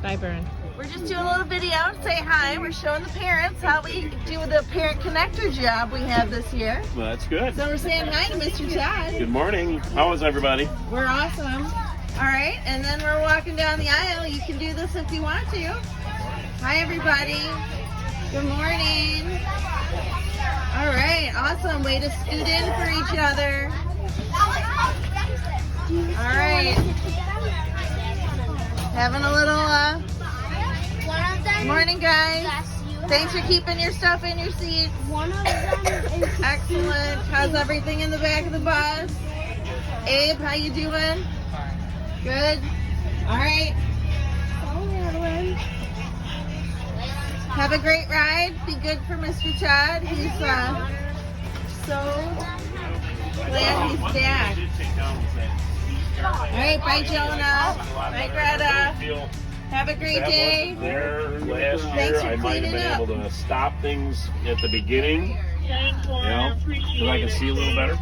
Bye, Burn. We're just doing a little video to say hi. We're showing the parents how we do the parent connector job we have this year. Well, that's good. So we're saying hi to Mr. Todd. Good morning. How is everybody? We're awesome. All right, and then we're walking down the aisle. You can do this if you want to. Hi, everybody. Good morning. All right, awesome. Way to scoot in for each other. All right. Having a little, morning, guys. Thanks for keeping your stuff in your seats. Excellent. How's everything in the back of the bus? Abe, how you doing? Good. All right. Have a great ride. Be good for Mr. Todd. He's so glad he's back. All right. Bye, Jonah. Bye, Greta. Have a great day. There last Thanks year, for I might have cleaning been able to stop things at the beginning, you know, so I can see a little better.